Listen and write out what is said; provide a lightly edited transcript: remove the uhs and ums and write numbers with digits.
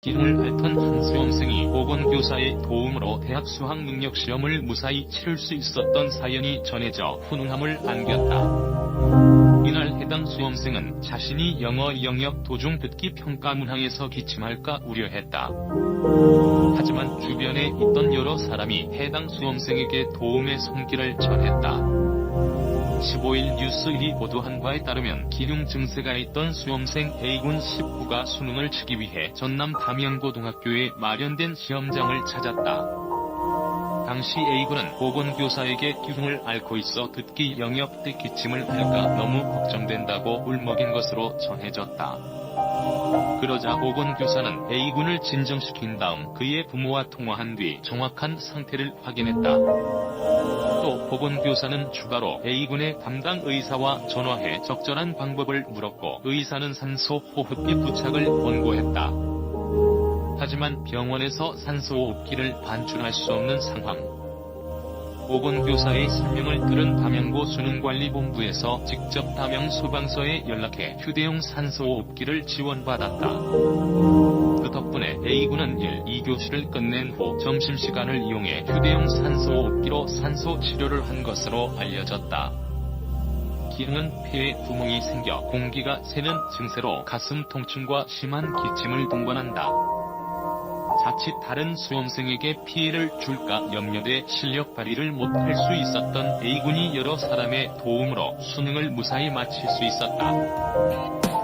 기능을 앓던 한 수험생이 보건교사의 도움으로 대학 수학능력시험을 무사히 치를 수 있었던 사연이 전해져 훈훈함을 안겼다. 이날 해당 수험생은 자신이 영어 영역 도중 듣기 평가 문항에서 기침할까 우려했다. 하지만 주변에 있던 여러 사람이 해당 수험생에게 도움의 손길을 전했다. 15일 뉴스1이 보도한 바에 따르면 기흉 증세가 있던 수험생 A군 19가 수능을 치기 위해 전남 담양고등학교에 마련된 시험장을 찾았다. 당시 A군은 보건교사에게 기흉을 앓고 있어 듣기 영역 때 기침을 할까 너무 걱정된다고 울먹인 것으로 전해졌다. 그러자 보건교사는 A군을 진정시킨 다음 그의 부모와 통화한 뒤 정확한 상태를 확인했다. 또 보건교사는 추가로 A군의 담당 의사와 전화해 적절한 방법을 물었고 의사는 산소 호흡기 부착을 권고했다. 하지만 병원에서 산소호흡기를 반출할 수 없는 상황. 보건교사의 설명을 들은 담양고 수능관리본부에서 직접 담양 소방서에 연락해 휴대용 산소호흡기를 지원받았다. 그 덕분에 A군은 1, 2교시를 끝낸 후 점심시간을 이용해 휴대용 산소호흡기로 산소 치료를 한 것으로 알려졌다. 기흉은 폐에 구멍이 생겨 공기가 새는 증세로 가슴 통증과 심한 기침을 동반한다. 자칫 다른 수험생에게 피해를 줄까 염려돼 실력 발휘를 못할 수 있었던 A군이 여러 사람의 도움으로 수능을 무사히 마칠 수 있었다.